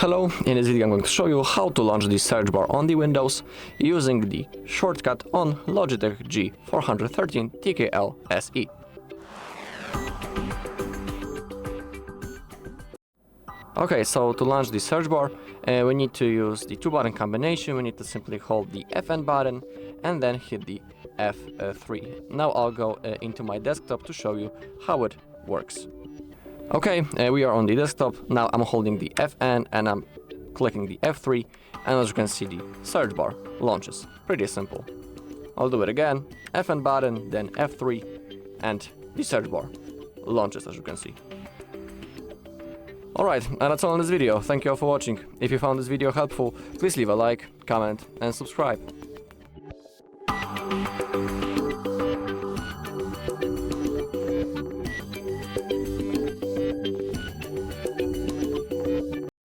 Hello, in this video I'm going to show you how to launch the search bar on the Windows using the shortcut on Logitech G413 TKL SE. Okay, so to launch the search bar, we need to use the two-button combination. We need to simply hold the FN button and then hit the F3. Now I'll go into my desktop to show you how it works. Okay, we are on the desktop. Now I'm holding the FN and I'm clicking the F3, and as you can see, the search bar launches. Pretty simple. I'll do it again. FN button, then F3, and the search bar launches, as you can see. Alright, and that's all in this video. Thank you all for watching. If you found this video helpful, please leave a like, comment, and subscribe.